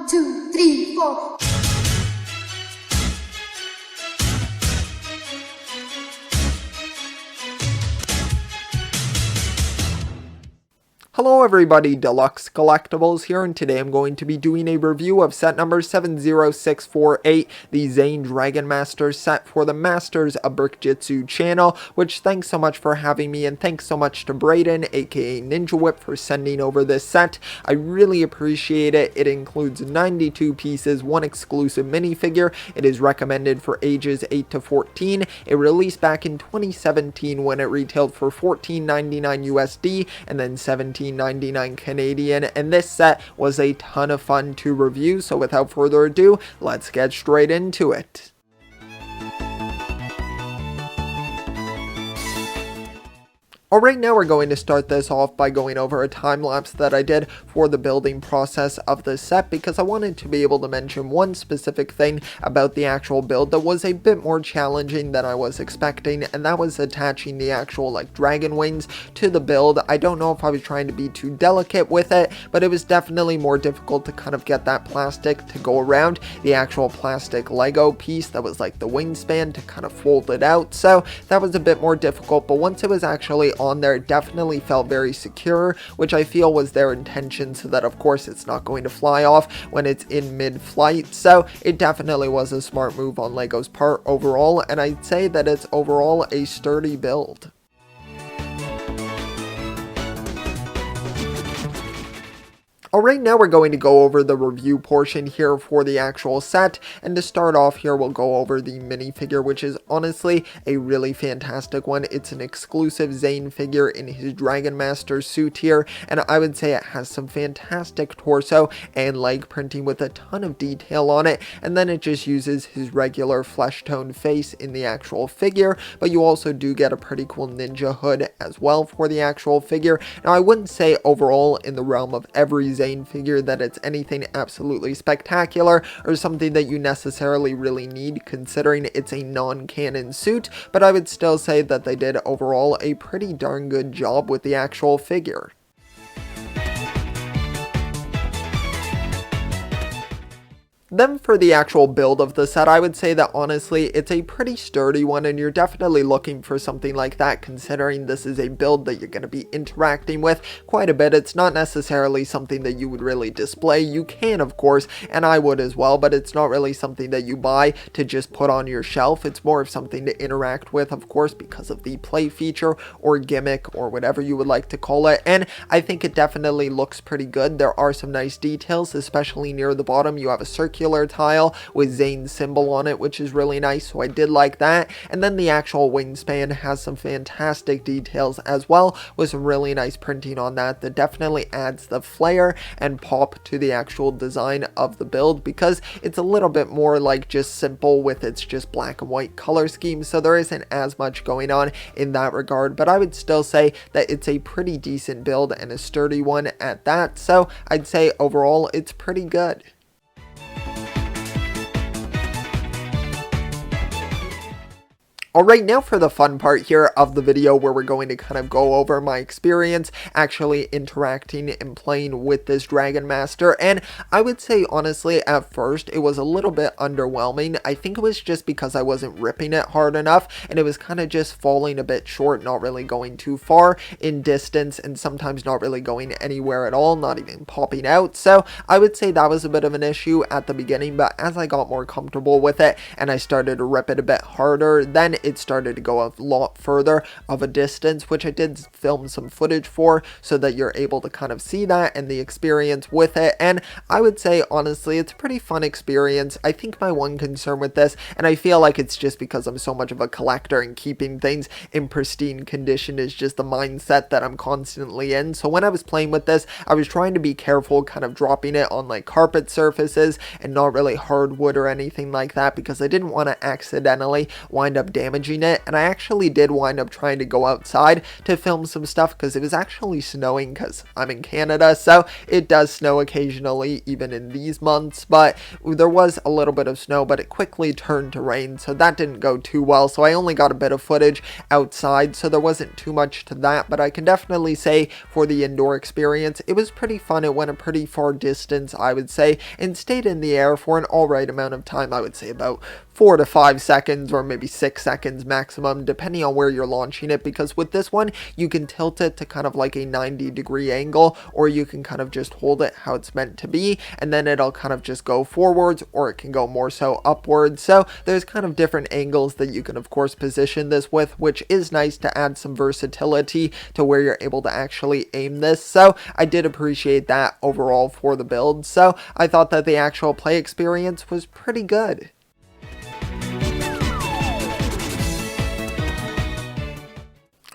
1, 2, 3, 4. Hello everybody, Deluxe Collectibles here, and today I'm going to be doing a review of set number 70648, the Zane Dragon Master set for the Masters of Brickjitzu channel, which thanks so much for having me, and thanks so much to Braden, aka Ninja Whip, for sending over this set. I really appreciate it. It includes 92 pieces, one exclusive minifigure. It is recommended for ages 8 to 14. It released back in 2017 when it retailed for $14.99 USD and then $17.99 Canadian, and this set was a ton of fun to review, so without further ado, let's get straight into it. Alright, now we're going to start this off by going over a time lapse that I did for the building process of the set, because I wanted to be able to mention one specific thing about the actual build that was a bit more challenging than I was expecting, and that was attaching the actual dragon wings to the build. I don't know if I was trying to be too delicate with it, but it was definitely more difficult to kind of get that plastic to go around the actual plastic Lego piece that was like the wingspan to kind of fold it out, so that was a bit more difficult. But once it was actually on there, it definitely felt very secure, which I feel was their intention, so that of course it's not going to fly off when it's in mid-flight. So it definitely was a smart move on Lego's part overall, and I'd say that it's overall a sturdy build. Alright, now we're going to go over the review portion here for the actual set, and to start off here we'll go over the minifigure, which is honestly a really fantastic one. It's an exclusive Zane figure in his Dragon Master suit here, and I would say it has some fantastic torso and leg printing with a ton of detail on it, and then it just uses his regular flesh tone face in the actual figure, but you also do get a pretty cool ninja hood as well for the actual figure. Now I wouldn't say overall in the realm of every Zane figure that it's anything absolutely spectacular or something that you necessarily really need, considering it's a non-canon suit, but I would still say that they did overall a pretty darn good job with the actual figure. Then for the actual build of the set, I would say that honestly it's a pretty sturdy one, and you're definitely looking for something like that, considering this is a build that you're going to be interacting with quite a bit. It's not necessarily something that you would really display. You can, of course, and I would as well, but it's not really something that you buy to just put on your shelf. It's more of something to interact with, of course, because of the play feature or gimmick or whatever you would like to call it, and I think it definitely looks pretty good. There are some nice details, especially near the bottom. You have a circular tile with Zane's symbol on it, which is really nice, so I did like that. And then the actual wingspan has some fantastic details as well, with some really nice printing on that definitely adds the flair and pop to the actual design of the build, because it's a little bit more like just simple with its just black and white color scheme, so there isn't as much going on in that regard. But I would still say that it's a pretty decent build and a sturdy one at that, so I'd say overall it's pretty good. Alright, now for the fun part here of the video, where we're going to kind of go over my experience actually interacting and playing with this Dragon Master. And I would say honestly at first it was a little bit underwhelming. I think it was just because I wasn't ripping it hard enough, and it was kind of just falling a bit short, not really going too far in distance, and sometimes not really going anywhere at all, not even popping out. So I would say that was a bit of an issue at the beginning, but as I got more comfortable with it and I started to rip it a bit harder, then it started to go a lot further of a distance, which I did film some footage for, so that you're able to kind of see that and the experience with it. And I would say honestly it's a pretty fun experience. I think my one concern with this, and I feel like it's just because I'm so much of a collector and keeping things in pristine condition, is just the mindset that I'm constantly in. So when I was playing with this, I was trying to be careful kind of dropping it on like carpet surfaces and not really hardwood or anything like that, because I didn't want to accidentally wind up damaging damaging it, and I actually did wind up trying to go outside to film some stuff because it was actually snowing because I'm in Canada, so it does snow occasionally even in these months, but there was a little bit of snow, but it quickly turned to rain, so that didn't go too well. So I only got a bit of footage outside, so there wasn't too much to that, but I can definitely say for the indoor experience, it was pretty fun. It went a pretty far distance, I would say, and stayed in the air for an alright amount of time. I would say about 4 to 5 seconds or maybe 6 seconds maximum, depending on where you're launching it, because with this one you can tilt it to kind of like a 90-degree angle, or you can kind of just hold it how it's meant to be, and then it'll kind of just go forwards, or it can go more so upwards. So there's kind of different angles that you can of course position this with, which is nice to add some versatility to where you're able to actually aim this. So I did appreciate that overall for the build, so I thought that the actual play experience was pretty good.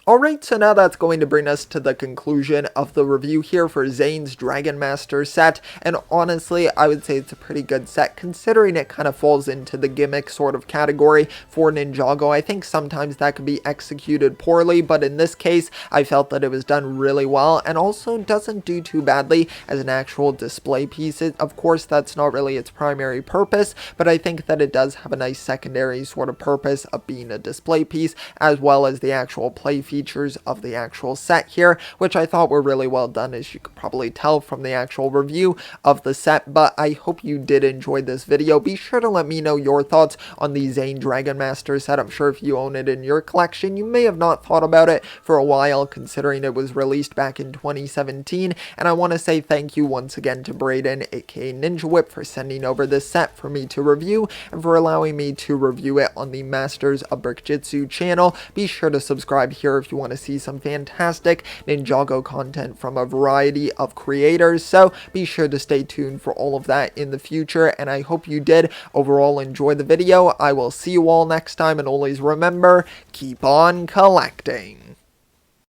Alright, so now that's going to bring us to the conclusion of the review here for Zane's Dragon Master set, and honestly, I would say it's a pretty good set considering it kind of falls into the gimmick sort of category for Ninjago. I think sometimes that could be executed poorly, but in this case, I felt that it was done really well, and also doesn't do too badly as an actual display piece. Of course, that's not really its primary purpose, but I think that it does have a nice secondary sort of purpose of being a display piece, as well as the actual play features of the actual set here, which I thought were really well done, as you could probably tell from the actual review of the set. But I hope you did enjoy this video. Be sure to let me know your thoughts on the Zane Dragon Master set. I'm sure if you own it in your collection, you may have not thought about it for a while, considering it was released back in 2017. And I want to say thank you once again to Braden, aka Ninja Whip, for sending over this set for me to review, and for allowing me to review it on the Masters of Brickjitzu channel. Be sure to subscribe here if you want to see some fantastic Ninjago content from a variety of creators, so be sure to stay tuned for all of that in the future, and I hope you did overall enjoy the video. I will see you all next time, and always remember, keep on collecting.